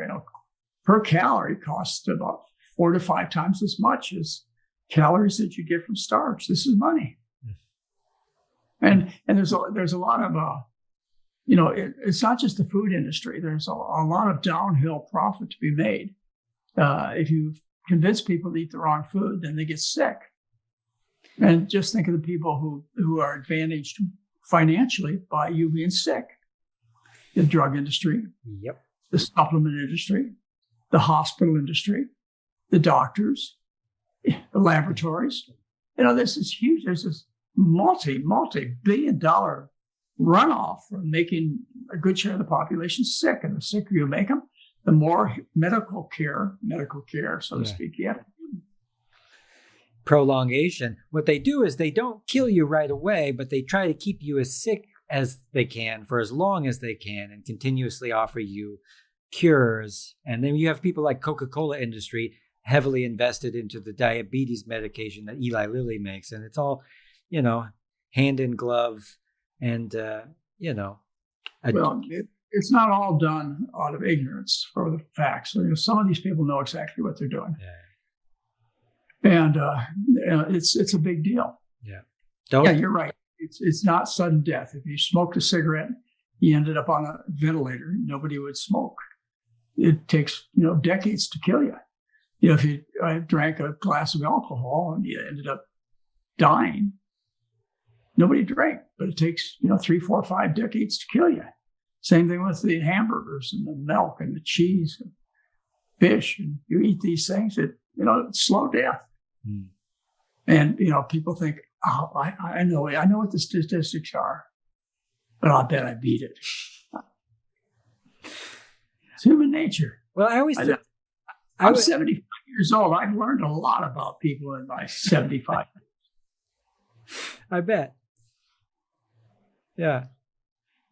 per calorie cost about 4 to 5 times as much as calories that you get from starch. This is money. And there's a lot of it's not just the food industry. There's a lot of downhill profit to be made. If you convince people to eat the wrong food, then they get sick. And just think of the people who are advantaged financially by you being sick. The drug industry, yep, the supplement industry, the hospital industry, the doctors, the laboratories. This is huge. There's this multi-billion-dollar runoff from making a good share of the population sick. And the sicker you make them, the more medical care, so to speak, you have. Prolongation. What they do is they don't kill you right away, but they try to keep you as sick as they can for as long as they can and continuously offer you cures. And then you have people like Coca-Cola industry heavily invested into the diabetes medication that Eli Lilly makes. And it's all, hand in glove and, it's not all done out of ignorance for the facts. So, some of these people know exactly what they're doing. Yeah. And it's a big deal. Yeah. Yeah, you're right. It's not sudden death. If you smoked a cigarette, you ended up on a ventilator, nobody would smoke. It takes, decades to kill you. If you drank a glass of alcohol and you ended up dying, nobody drank, but it takes, 3, 4, 5 decades to kill you. Same thing with the hamburgers and the milk and the cheese and fish. And you eat these things, it's slow death. And, people think, oh, I know what the statistics are, but I bet I beat it. It's human nature. Well, I'm 75 years old. I've learned a lot about people in my 75. I bet. Yeah.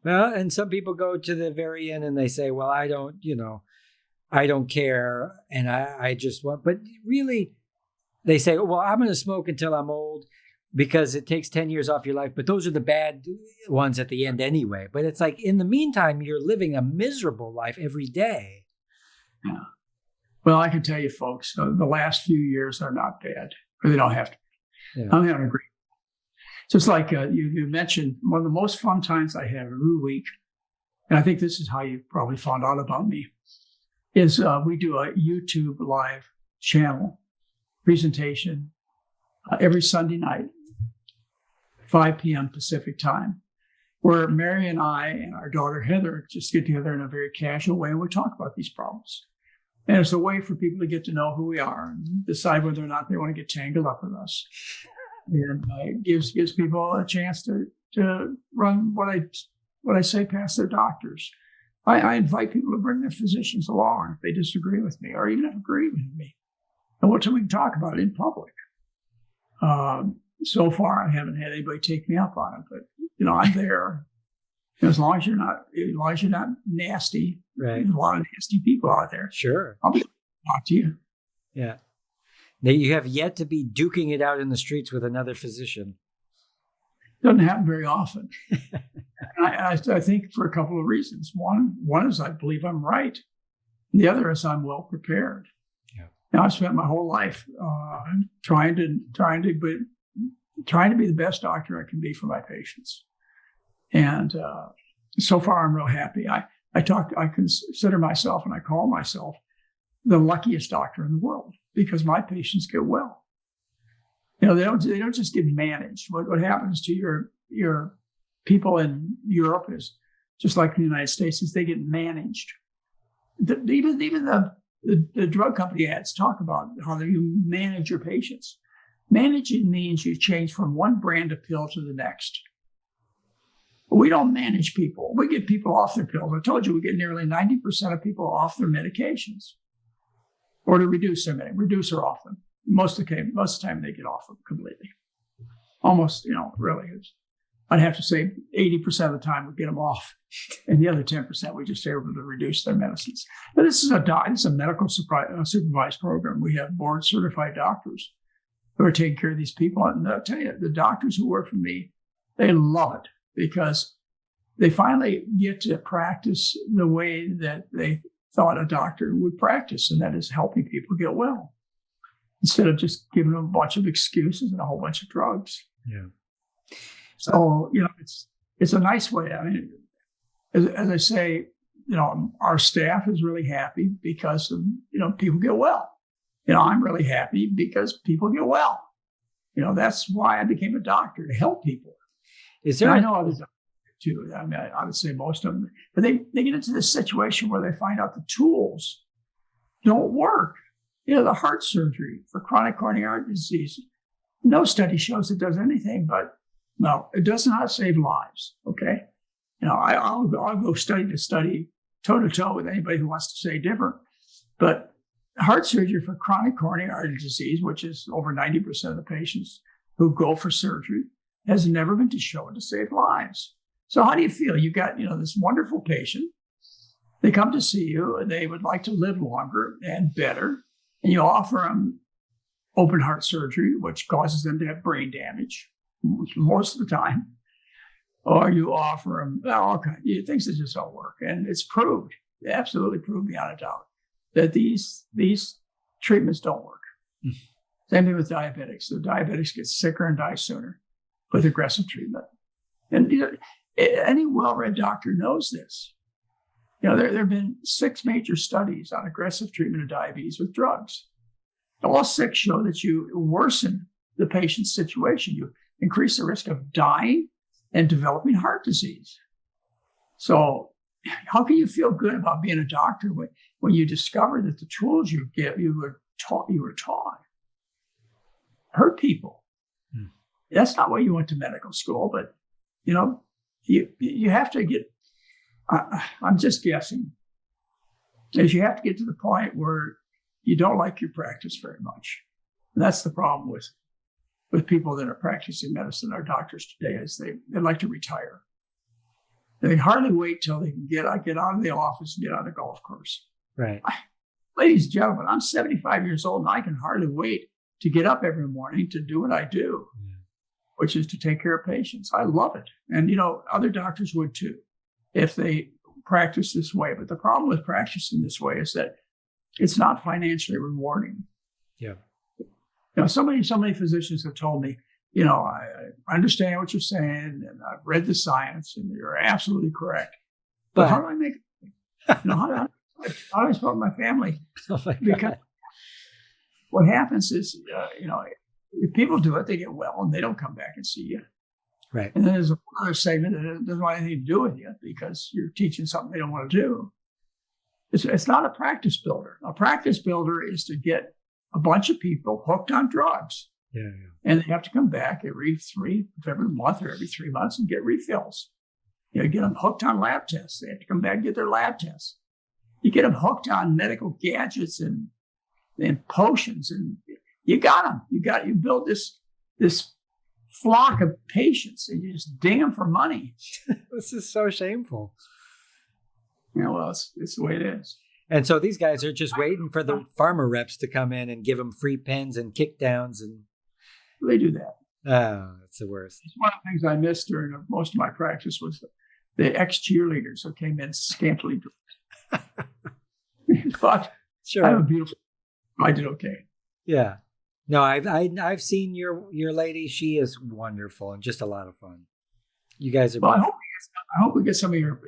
Well, and some people go to the very end and they say, well, I don't care. And I just want, but really they say, well, I'm going to smoke until I'm old because it takes 10 years off your life. But those are the bad ones at the end anyway. But it's like, in the meantime, you're living a miserable life every day. Yeah. Well, I can tell you folks, the last few years are not bad, or they don't have to. Yeah. I'm having a great. Just like you mentioned, one of the most fun times I have every week, and I think this is how you probably found out about me, is we do a YouTube live channel presentation every Sunday night, 5 p.m. Pacific time, where Mary and I and our daughter Heather just get together in a very casual way and we talk about these problems. And it's a way for people to get to know who we are and decide whether or not they want to get tangled up with us. And it gives people a chance to run what I say past their doctors. I invite people to bring their physicians along if they disagree with me or even if agree with me. And we can talk about it in public. So far, I haven't had anybody take me up on it, but I'm there. As long as you're not nasty. Right. There's a lot of nasty people out there. Sure. I'll be able to talk to you. Yeah. Now, you have yet to be duking it out in the streets with another physician. Doesn't happen very often. I think for a couple of reasons. One is I believe I'm right. The other is I'm well prepared. Yeah. Now, I've spent my whole life trying to be the best doctor I can be for my patients. And so far, I'm real happy. I consider myself and I call myself the luckiest doctor in the world because my patients get well. They don't just get managed. What happens to your people in Europe is just like in the United States, is they get managed. Even the drug company ads talk about how you manage your patients. Managing means you change from one brand of pill to the next. We don't manage people. We get people off their pills. I told you we get nearly 90% of people off their medications or to reduce or off them. Most of the time they get off them completely. Almost, really is. I'd have to say 80% of the time we get them off. And the other 10% we just able to reduce their medicines. But this is a medical supervised program. We have board certified doctors who are taking care of these people. And I'll tell you, the doctors who work for me, they love it because they finally get to practice the way that they thought a doctor would practice, and that is helping people get well instead of just giving them a bunch of excuses and a whole bunch of drugs. Yeah. So, it's a nice way. I mean, as I say, our staff is really happy because of, people get well. I'm really happy because people get well. That's why I became a doctor, to help people. Is there? And I know others too. I mean, I would say most of them, but they get into this situation where they find out the tools don't work. The heart surgery for chronic coronary artery disease, no study shows it does anything, but no, it does not save lives. Okay. I'll go study to study toe to toe with anybody who wants to say different, but heart surgery for chronic coronary artery disease, which is over 90% of the patients who go for surgery, has never been shown to save lives. So how do you feel? You got, this wonderful patient. They come to see you and they would like to live longer and better. And you offer them open heart surgery, which causes them to have brain damage most of the time. Or you offer them all kinds of things that just don't work. And it's proved, absolutely proved beyond a doubt, that these treatments don't work. Same thing with diabetics. The diabetics get sicker and die sooner with aggressive treatment. And any well-read doctor knows this. There have been 6 major studies on aggressive treatment of diabetes with drugs. All 6 show that you worsen the patient's situation. You increase the risk of dying and developing heart disease. So how can you feel good about being a doctor when you discover that the tools you were taught hurt people? That's not why you went to medical school, but you have to get, I'm just guessing, is you have to get to the point where you don't like your practice very much. And that's the problem with people that are practicing medicine, our doctors today, is they like to retire. They hardly wait till they can get out of the office and get on the golf course. Right. Ladies and gentlemen, I'm 75 years old and I can hardly wait to get up every morning to do what I do, which is to take care of patients. I love it. And, other doctors would too, if they practice this way. But the problem with practicing this way is that it's not financially rewarding. Yeah. So many physicians have told me, I understand what you're saying and I've read the science and you're absolutely correct. But how do I make it? How do I support my family? Oh my God. Because what happens is, if people do it, they get well and they don't come back and see you. Right. And then there's another segment that doesn't want anything to do with you because you're teaching something they don't want to do. It's not a practice builder. A practice builder is to get a bunch of people hooked on drugs. Yeah. And they have to come back every month or every 3 months and get refills. You get them hooked on lab tests. They have to come back and get their lab tests. You get them hooked on medical gadgets and potions, and you got them. You build this flock of patients, and you just ding them for money. This is so shameful. Yeah, well, it's the way it is. And so these guys are just waiting for the farmer reps to come in and give them free pens and kickdowns, and they do that. Oh, that's the worst. It's one of the things I missed during most of my practice was the ex-cheerleaders who came in scantily dressed. But sure, I have a beautiful. I did okay. Yeah, no, I've seen your lady. She is wonderful and just a lot of fun. You guys are. Well, I hope we get some of your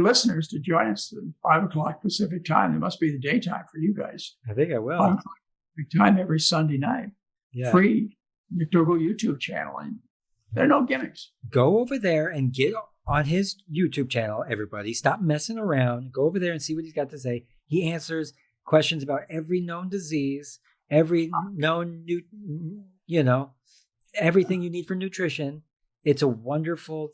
listeners to join us at 5 o'clock Pacific time. It must be the daytime for you guys. I think I will. 5 o'clock Pacific time every Sunday night. Yeah. Free McDougall YouTube channel, and there are no gimmicks. Go over there and get on his YouTube channel, everybody. Stop messing around. Go over there and see what he's got to say. He answers questions about every known disease, every known everything you need for nutrition. It's a wonderful,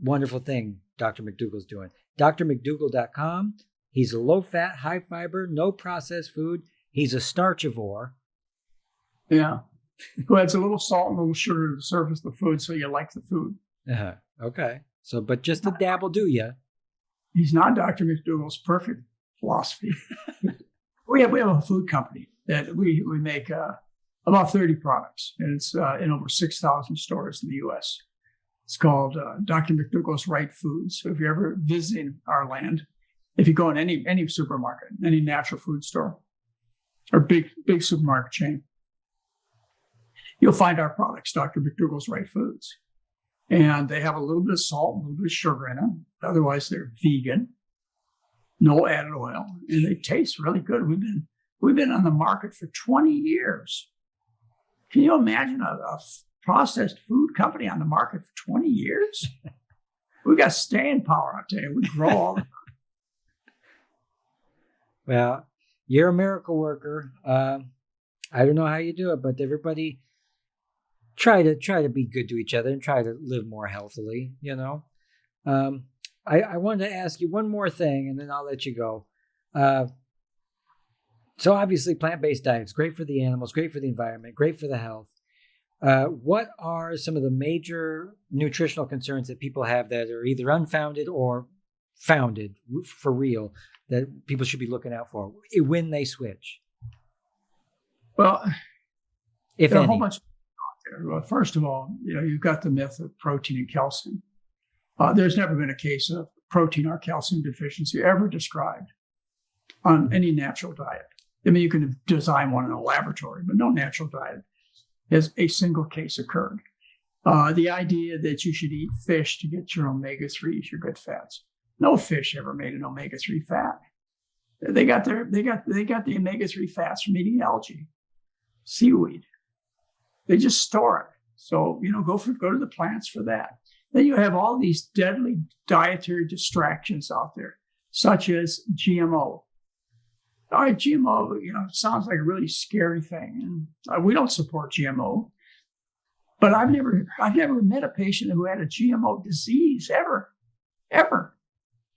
wonderful thing Dr. McDougall's doing. drmcdougall.com. He's a low-fat, high-fiber, no processed food. He's a starchivore. Yeah. Who adds a little salt and a little sugar to the surface of the food so you like the food. Uh-huh. Okay. So, but just a dabble, do you? He's not Dr. McDougall's perfect philosophy. we have a food company that we make about 30 products, and it's in over 6,000 stores in the U.S. It's called Dr. McDougall's Right Foods. So if you're ever visiting our land, if you go in any supermarket, any natural food store, or big supermarket chain, you'll find our products, Dr. McDougall's Right Foods. And they have a little bit of salt, a little bit of sugar in them. Otherwise, they're vegan, no added oil, and they taste really good. We've been on the market for 20 years. Can you imagine a processed food company on the market for 20 years? We got staying power, I'll tell you. We grow all the time. Well, you're a miracle worker. I don't know how you do it, but everybody try to be good to each other and try to live more healthily, I wanted to ask you one more thing, and then I'll let you go. So obviously plant-based diets, great for the animals, great for the environment, great for the health. What are some of the major nutritional concerns that people have that are either unfounded or founded for real that people should be looking out for when they switch? Well, if there are any. a whole bunch there. Well, first of all, you've got the myth of protein and calcium. There's never been a case of protein or calcium deficiency ever described on any natural diet. I mean, you can design one in a laboratory, but no natural diet has a single case occurred. The idea that you should eat fish to get your omega-3s, your good fats. No fish ever made an omega-3 fat. They got the omega-3 fats from eating algae, seaweed. They just store it. So, go to the plants for that. Then you have all these deadly dietary distractions out there, such as GMO. All right, GMO, sounds like a really scary thing. And we don't support GMO. But I've never met a patient who had a GMO disease ever.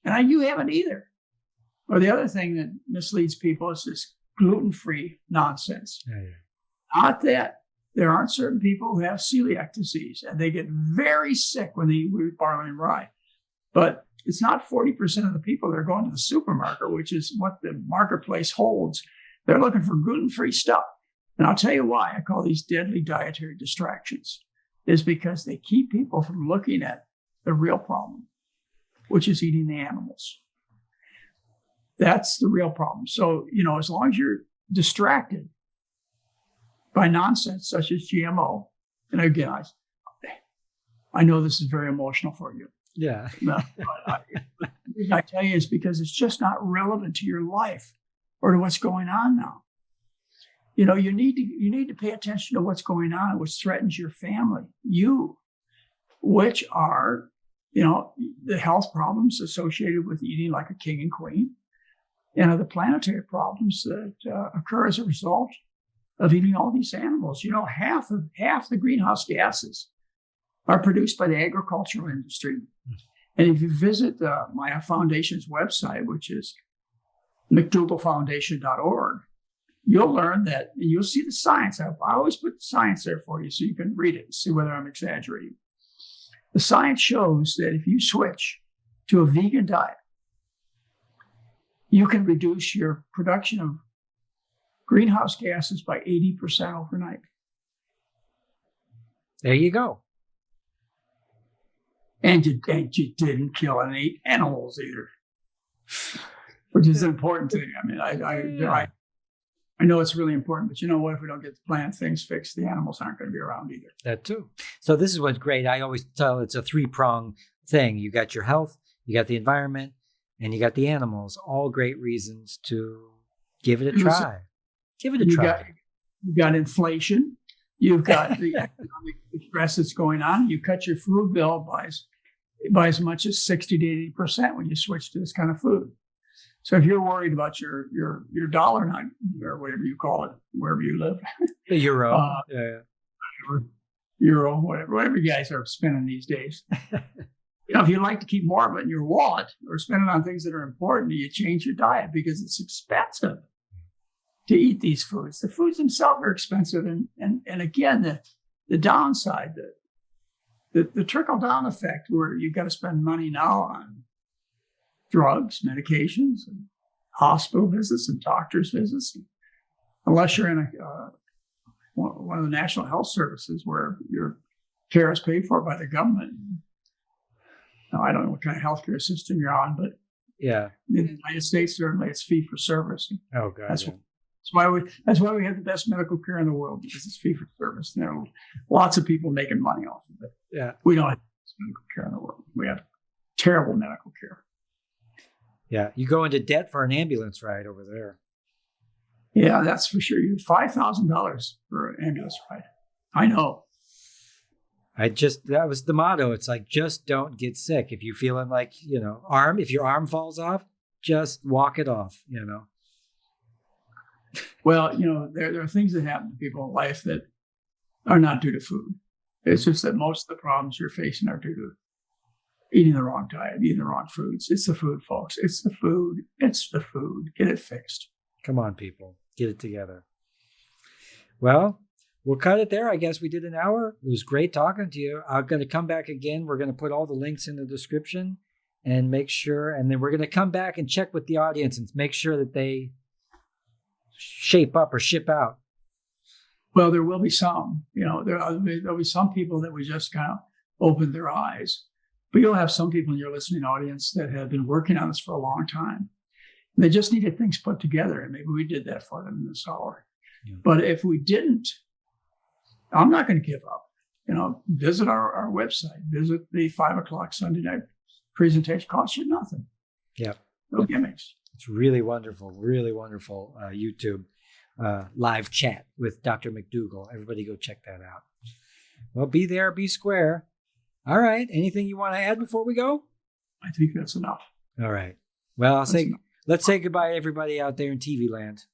And you haven't either. Or the other thing that misleads people is this gluten-free nonsense. Yeah. Not that there aren't certain people who have celiac disease, and they get very sick when they eat wheat, barley, and rye. But it's not 40% of the people that are going to the supermarket, which is what the marketplace holds. They're looking for gluten-free stuff. And I'll tell you why I call these deadly dietary distractions, is because they keep people from looking at the real problem, which is eating the animals. That's the real problem. So, as long as you're distracted by nonsense such as GMO, and again, I know this is very emotional for you. Yeah. The reason I tell you is because it's just not relevant to your life or to what's going on now. You need to pay attention to what's going on, which threatens your family, which are, the health problems associated with eating like a king and queen, and the planetary problems that occur as a result of eating all these animals. Half the greenhouse gases are produced by the agricultural industry. And if you visit my foundation's website, which is McDougallFoundation.org, you'll learn that, and you'll see the science. I always put the science there for you so you can read it and see whether I'm exaggerating. The science shows that if you switch to a vegan diet, you can reduce your production of greenhouse gases by 80% overnight. There you go. And you didn't kill any animals either, which is an important thing. I mean, I know it's really important, but you know what? If we don't get the plant things fixed, the animals aren't going to be around either. That too. So this is what's great. I always tell it's a 3-prong thing. You got your health, you got the environment, and you got the animals. All great reasons to give it a try. Give it a try. You got inflation. You've got the economic stress that's going on. You cut your food bill by as much as 60 to 80% when you switch to this kind of food. So if you're worried about your dollar, not, or whatever you call it, wherever you live, the euro, euro, whatever you guys are spending these days. If you'd like to keep more of it in your wallet or spend it on things that are important, you change your diet because it's expensive to eat these foods. The foods themselves are expensive. And again, the downside, the trickle-down effect where you've got to spend money now on drugs, medications, and hospital visits and doctor's visits, unless you're in one of the national health services where your care is paid for by the government. Now, I don't know what kind of healthcare system you're on, but yeah, in the United States, certainly it's fee for service. Oh, God. That's why we have the best medical care in the world, because it's fee for service. There are lots of people making money off of it. Yeah. We don't have the best medical care in the world. We have terrible medical care. Yeah. You go into debt for an ambulance ride over there. Yeah, that's for sure. You have $5,000 for an ambulance ride. I know. That was the motto. It's like, just don't get sick. If you're feeling like, if your arm falls off, just walk it off, Well, there are things that happen to people in life that are not due to food. It's just that most of the problems you're facing are due to eating the wrong diet, eating the wrong foods. It's the food, folks. It's the food. It's the food. Get it fixed. Come on, people. Get it together. Well, we'll cut it there. I guess we did an hour. It was great talking to you. I'm going to come back again. We're going to put all the links in the description and make sure. And then we're going to come back and check with the audience and make sure that they shape up or ship out. Well, there will be some. There'll be some people that we just kind of opened their eyes. But you'll have some people in your listening audience that have been working on this for a long time. They just needed things put together, and maybe we did that for them in this hour. Yeah. But if we didn't, I'm not going to give up. Visit our website. Visit the 5:00 Sunday night presentation. Costs you nothing. Yeah. No gimmicks. It's really wonderful YouTube live chat with Dr. McDougall. Everybody go check that out. Well, be there, be square. All right. Anything you want to add before we go? I think that's enough. All right. Well, let's say goodbye to everybody out there in TV land.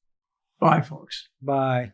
Bye, folks. Bye.